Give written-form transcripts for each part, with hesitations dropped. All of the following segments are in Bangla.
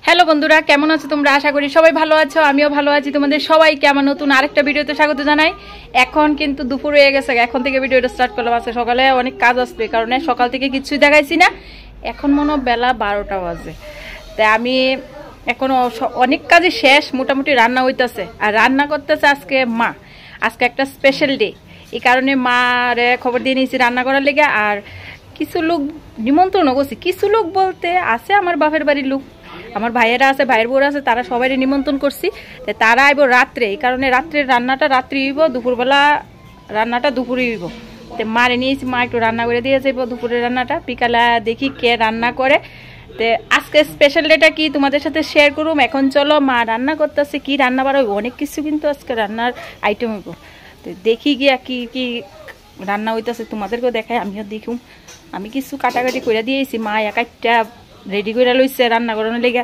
হ্যালো বন্ধুরা, কেমন আছো তোমরা? আশা করি সবাই ভালো আছো, আমিও ভালো আছি। তোমাদের সবাইকে আমার নতুন আরেকটা ভিডিওতে স্বাগত জানাই। এখন কিন্তু দুপুর হয়ে গেছে, এখন থেকে ভিডিওটা স্টার্ট করলাম। আজকে সকালে অনেক কাজ আসবে, কারণ সকাল থেকে কিছুই দেখাইছি না। এখন মনে হয় বেলা 12টা বাজে। তাই আমি এখন অনেক কাজই শেষ, মোটামুটি রান্না হইতেছে। আর রান্না করতেছে আজকে মা। আজকে একটা স্পেশাল ডে, এই কারণে মারে খবর দিয়ে নিয়েছি রান্না করার লেগে। আর কিছু লোক নিমন্ত্রণ করছি। কিছু লোক বলতে আছে আমার বাপের বাড়ির লোক, আমার ভাইয়েরা আছে, ভাইয়ের বোর আছে, তারা সবাই নিমন্ত্রণ করছি। তারা আইব রাত্রে, এই কারণে রাত্রের রান্নাটা রাত্রি হইব, দুপুরবেলা রান্নাটা দুপুরে হইব। তো মারে নিয়েছি, মা একটু রান্না করে দিয়ে যাইব দুপুরের রান্নাটা। বিকালে দেখি কে রান্না করে। তো আজকে স্পেশাল ডেটা কি তোমাদের সাথে শেয়ার করুম। এখন চলো, মা রান্না করতেছে, কি রান্না বাড়া হইব, অনেক কিছু কিন্তু আজকে রান্নার আইটেম হইব। তো দেখি গিয়া কি কি রান্না হইতেছে তোমাদেরকেও দেখাই, আমিও দেখুম। আমি কিছু কাটাকাটি করে দিয়েছি, মা একটা রেডি করে লইছে রান্না করানোর লেগে।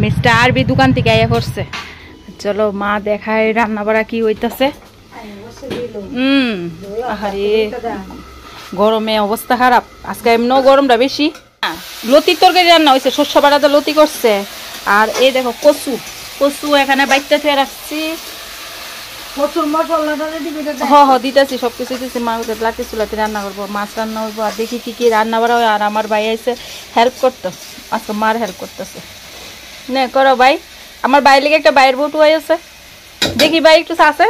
মিস্টার আরবি দোকান থেকে আইয়া পড়ছে। চলো মা দেখায় রান্না বাড়া কি হইতাছে। আরে গরমে অবস্থা খারাপ, আজকে এমনও গরমটা বেশি। লতির তরকারি রান্না হয়েছে, শস্য বাড়াতে লতি করছে। আর এই দেখো কচু, কচু এখানে বাইকটা থেকে রাখছি। দিতেছি, সবকিছু দিতেছি। মা লাঠি চুলাতে রান্না করবো, মাছ রান্না করবো। আর দেখি কি কি রান্না বাড়া হয়। আর আমার ভাই এসে হেল্প করতো, আজকে মার হেল্প করতেছে। নে করো ভাই, আমার বাইর লেগে একটা বাইরের বউ টুয়াই আছে। দেখি ভাই একটু আছে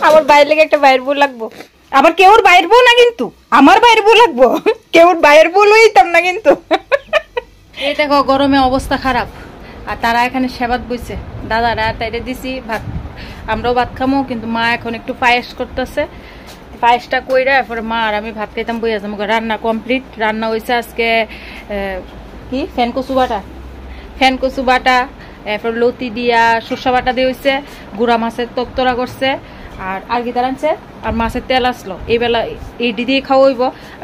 আমার বাইর লেগে একটা বাইরের বউ লাগবো। আবার কেউর বাইরের বউ না কিন্তু, আমার বাইরের বউ লাগবো। কেউর বাইরের বউ লইতাম না কিন্তু। এই দেখো গরমে অবস্থা খারাপ। আর তারা এখানে সেবাত বইছে, দাদারা তাইরে দিছি ভাত, আমরাও ভাত খামো। কিন্তু মা এখন একটু পায়েস করতেছে, পায়েসটা কইরা এরপরে মা আর আমি ভাত খাইতাম বইয়া যাবো। রান্না কমপ্লিট, রান্না হয়েছে আজকে কি ফ্যান কচু বাটা, ফ্যান কচু বাটা, এরপর লতি দিয়া সরষা বাটা দিয়ে হয়েছে। গুড়া মাছের তত্তরা করছে। আর কি আনছে, আর মাছের তেল আসলো। এই বেলা এইটি দিয়ে খাওয়া হইব।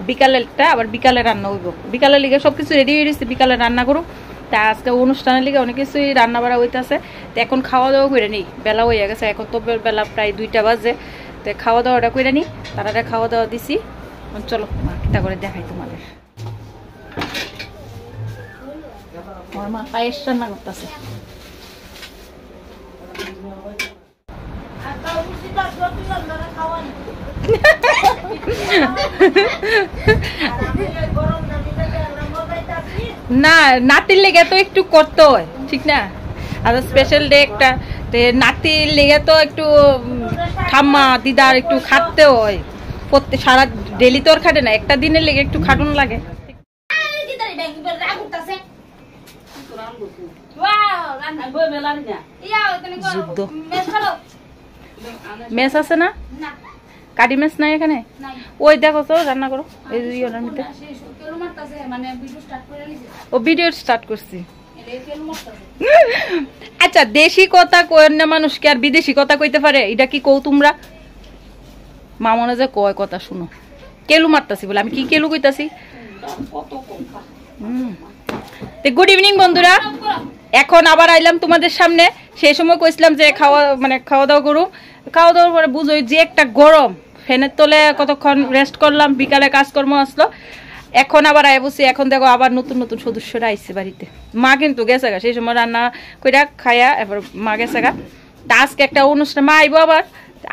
বিকালেরটা আবার বিকালে রান্না হইব। বিকালের লিগে সবকিছু রেডি হয়ে গেছে, বিকালে রান্না করুক। তা আজকে অনুষ্ঠানের লিগে অনেক কিছুই রান্না বাড়া হইতেছে। তো এখন খাওয়া দাওয়া করে নিই, বেলা হয়ে গেছে, এখন তো বেলা প্রায় 2টা বাজে। তো খাওয়া দাওয়াটা করে নিই, তারা খাওয়া দাওয়া দিছি। চলো মাকিটা করে দেখাই তোমাদের। আমার মা পায়েস রান্না করতেছে। না, নাতির লেগে তো একটু করতে হয়, ঠিক না? আর স্পেশাল ডে একটা, নাতির লেগে তো একটু ঠাম্মা দিদার একটু খাটতে হয়। প্রত্যেক সারা ডেলি তো আর খাটে না, একটা দিনের লেগে একটু খাটুন লাগে। মেস আছে না? কাটি মেস নাই এখানে? ওই দেখো তো রান্না করো। ও ভিডিও স্টার্ট করছি। আচ্ছা, দেশি কথা কয় না মানুষকে, আর বিদেশি কথা কইতে পারে? এটা কি কও তোমরা? মা মনে যে কয় কথা শুনো, কেলু মারতাছি বলে। আমি কি কেলু কইতাছি? গুড ইভিনিং বন্ধুরা, এখন আবার আইলাম তোমাদের সামনে। সেই সময় কইছিলাম যে খাওয়া দাওয়া করুম। খাওয়া দাওয়ার পরে বুঝোই যে একটা গরম, ফ্যানের তলে কতক্ষণ রেস্ট করলাম, বিকালে কাজকর্ম আসলো। এখন আবার আয় বসি। এখন দেখো আবার নতুন নতুন সদস্যরা আইসে বাড়িতে। মা কিন্তু গেছে গা, সেই সময় রান্না কইরা খাইয়া এবার মা গেছে গা। তা আজকে একটা অনুষ্ঠান, মা আইবো আবার।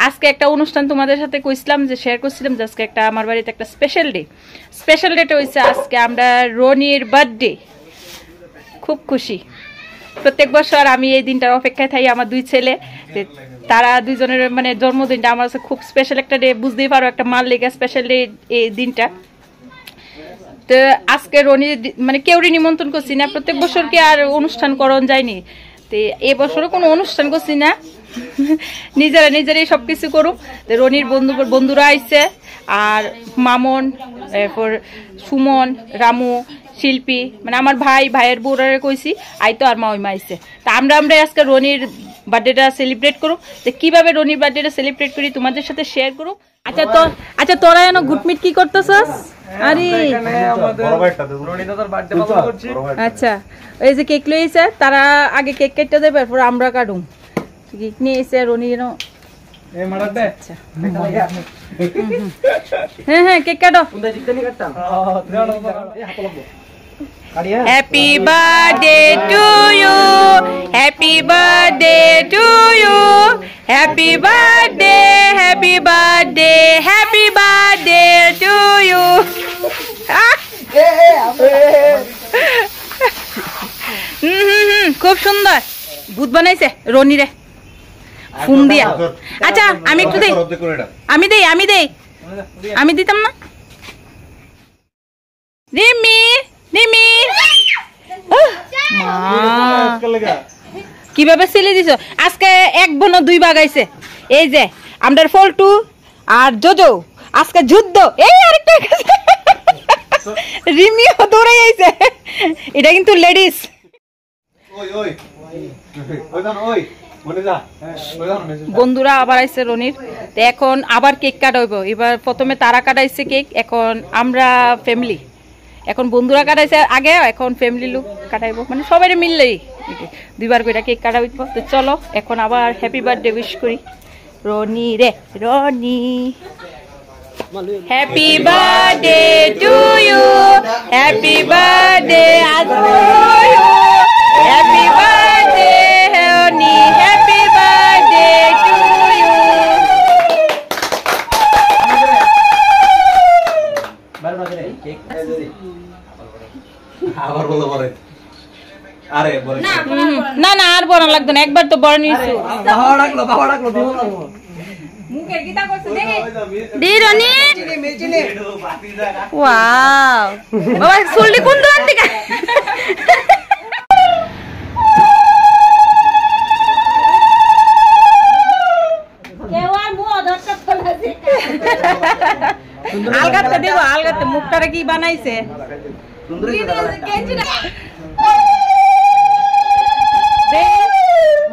আজকে একটা অনুষ্ঠান তোমাদের সাথে কইছিলাম যে শেয়ার করছিলাম যে আজকে একটা আমার বাড়িতে একটা স্পেশাল ডে। স্পেশাল ডেটা হয়েছে আজকে আমরা রনির বার্থডে। খুব খুশি প্রত্যেক বছর আমি এই দিনটার অপেক্ষায় থাকি। আমার 2 ছেলে, তারা দুইজনের জন্মদিনটা আমার কাছে খুব স্পেশাল একটা ডে, বুঝতেই পারো একটা মার লেগে স্পেশাল ডে এই দিনটা। তো আজকে রনি কেউরই নিমন্ত্রণ করছি না। প্রত্যেক বছর কি আর অনুষ্ঠান করণ যায়নি? তো এবছরও কোনো অনুষ্ঠান করছি না, নিজেরাই সবকিছু করুক। রনির বন্ধুরা আইছে, আর মামন, এরপর সুমন, রামু, শিল্পী, আমার ভাইয়ের বউরারে কইছি আইতো, আর মা ওই মা আইছে। তা আমরা আজকে রনির বার্থডেটা সেলিব্রেট করুক। তো কিভাবে রনির বার্থডেটা সেলিব্রেট করি তোমাদের সাথে শেয়ার করুক। আচ্ছা তোরা এনো গুটমিট কি করতেছস? আরে আচ্ছা, এই যে কেক লইছে, তারা আগে কেক কেটে দেবে, এরপর আমরা কাটুম। কেক নিয়ে এসে রনি আচ্ছা হ্যাঁ হ্যাঁ কেক কাটো Happy birthday to you, happy birthday to you, happy birthday, happy birthday, happy birthday to you. খুব সুন্দর ভূত বানাইছে রনি রে ফোন দিয়া। আচ্ছা আমি একটু দেই, আমি দিতাম না। রিমি রিমি কিভাবে ছেলে দিছ আজকে এক বোন দুই ভাগ আইছে। এই যে আমরার ফল্টু আর জোজো আজকে যুদ্ধ। এই আরেকটা রিমিও দৌড়ে আইছে, এটা কিন্তু লেডিস। বন্ধুরা আবার আইছে রনির, তো এখন আবার কেক কাটাইব। এবার প্রথমে তারা কাটাইছে কেক, এখন আমরা ফ্যামিলি, এখন বন্ধুরা কাটাইছে আগে, এখন ফ্যামিলি লোক কাটাইব, মানে সবাই মিললেই দুইবার করে কেক কাটাইব। তো চলো এখন আবার হ্যাপি বার্থডে উইশ করি রনি রে। Roni happy birthday to you, happy birthday happy birthday Roni, happy birthday to you. না না আর বড় লাগতো না, একবার তো বড় নিয়েছো। বাবা চুলটি কোন দোকান থেকে আলগাতে দেব, আলগাতে মুখটারে কি বানাইছে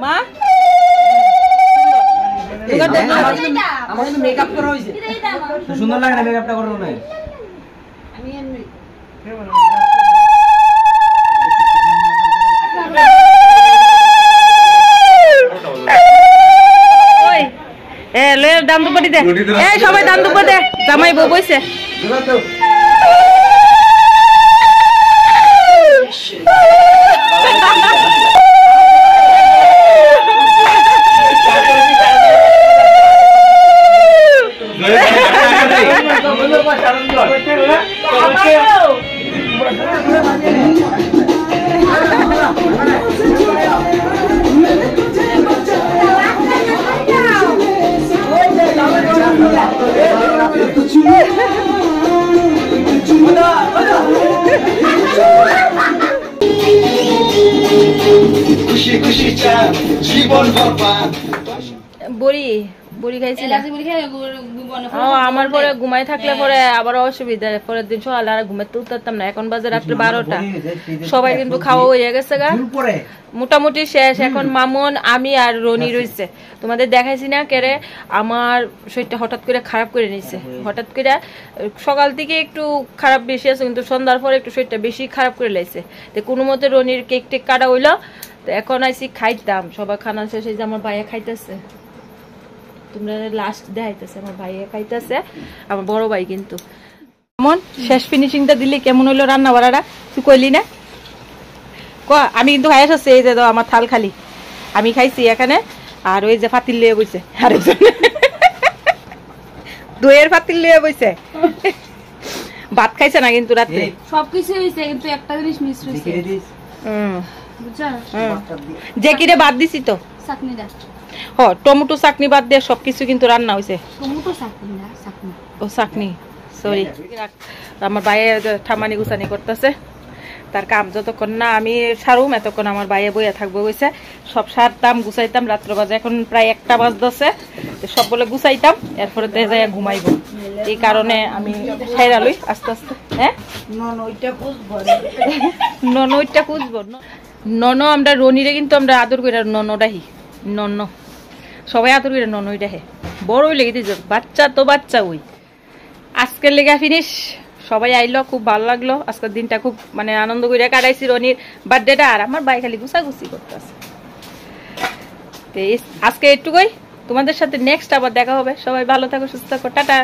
মা। মেকআপ করা হয়েছে সুন্দর লাগে না, মেকআপটা করো না। দাম দুপাটি দে, সবাই দাম দুপা দে, জামাই বউ বইছে। বড়ি বড়ি খাইছিল আমার পরে ঘুমাই থাকলে পরে আবার অসুবিধা, পরের দিন সকালে আর ঘুমাইতে উঠতাম না। এখন বাজে রাত্রে 12টা, সবাই কিন্তু খাওয়া হয়ে গেছে গা, মোটামুটি শেষ। এখন মামুন আমি আর রনি রয়েছে। তোমাদের দেখাইছি না কেরে আমার শরীরটা হঠাৎ করে খারাপ করে নিছে, হঠাৎ করে সকাল থেকে একটু খারাপ বেশি আছে, কিন্তু সন্ধ্যার পরে একটু শরীরটা বেশি খারাপ করে লাইছে। তো কোনো মতে রনির কেক টেক কাটা হইলো, তো এখন আইসি খাইতাম। সবাই খানা শেষে যে আমার ভাইয়া খাইতেছে, তোমরা লাস্ট দেখাইতেছে আমার ভাইয়া খাইতেছে, আমার বড় ভাই। কিন্তু কেমন শেষ ফিনিশিংটা দিলি, কেমন হইলো রান্না বাড়াটা তুই কইলি না ক? আমি কিন্তু খাই আসছি, এই যে আমার থাল খালি, আমি খাইছি এখানে। আর ওই যে ফাতিল লিয়ে বইছে আরেকজন, দইয়ের ফাতিল লিয়ে বইছে, ভাত খাইছে না কিন্তু রাতে। সবকিছু হইছে কিন্তু একটা জিনিস মিস হইছে। বুঝছো যে কিরে বাদ দিছি তো চাটনিটা, হ টমেটো চাটনি বাদ দিয়ে সবকিছু কিন্তু রান্না হইছে। টমেটো চাটনি না, চাটনি। ও চাটনি, সরি। আমার ভাইয়ে ঠামানি গুছানি করতেছে, তার কাম যতক্ষণ না আমি সারুম এতক্ষণ আমার ভাইয়ে বইয়া থাকবো কইছে। সব সারতাম গুছাইতাম, রাত্র বাজে এখন প্রায় 1টা বাজতেছে, সব বলে গুছাইতাম, এরপরে যাই ঘুমাইব। এই কারণে আমি সাইরা লই আস্তে আস্তে। হ্যাঁ ননইটা খুঁজবো নন। আমরা রনিরে কিন্তু আমরা আদর করে ননডাহি, নন সবাই আদর করে ননই ডাহে। বড় হইলে গেছে বাচ্চা তো বাচ্চা। ওই আজকের লেগা ফিনিশ, সবাই আইলো, খুব ভালো লাগলো। আজকের দিনটা খুব মানে আনন্দ করে কাটাইছি রনির বার্থডেটা। আর আমার ভাই খালি গুছাগুছি করতেছে। আজকে একটুকুই, তোমাদের সাথে নেক্সট আবার দেখা হবে। সবাই ভালো থাকো, সুস্থ থাকো, টাটা।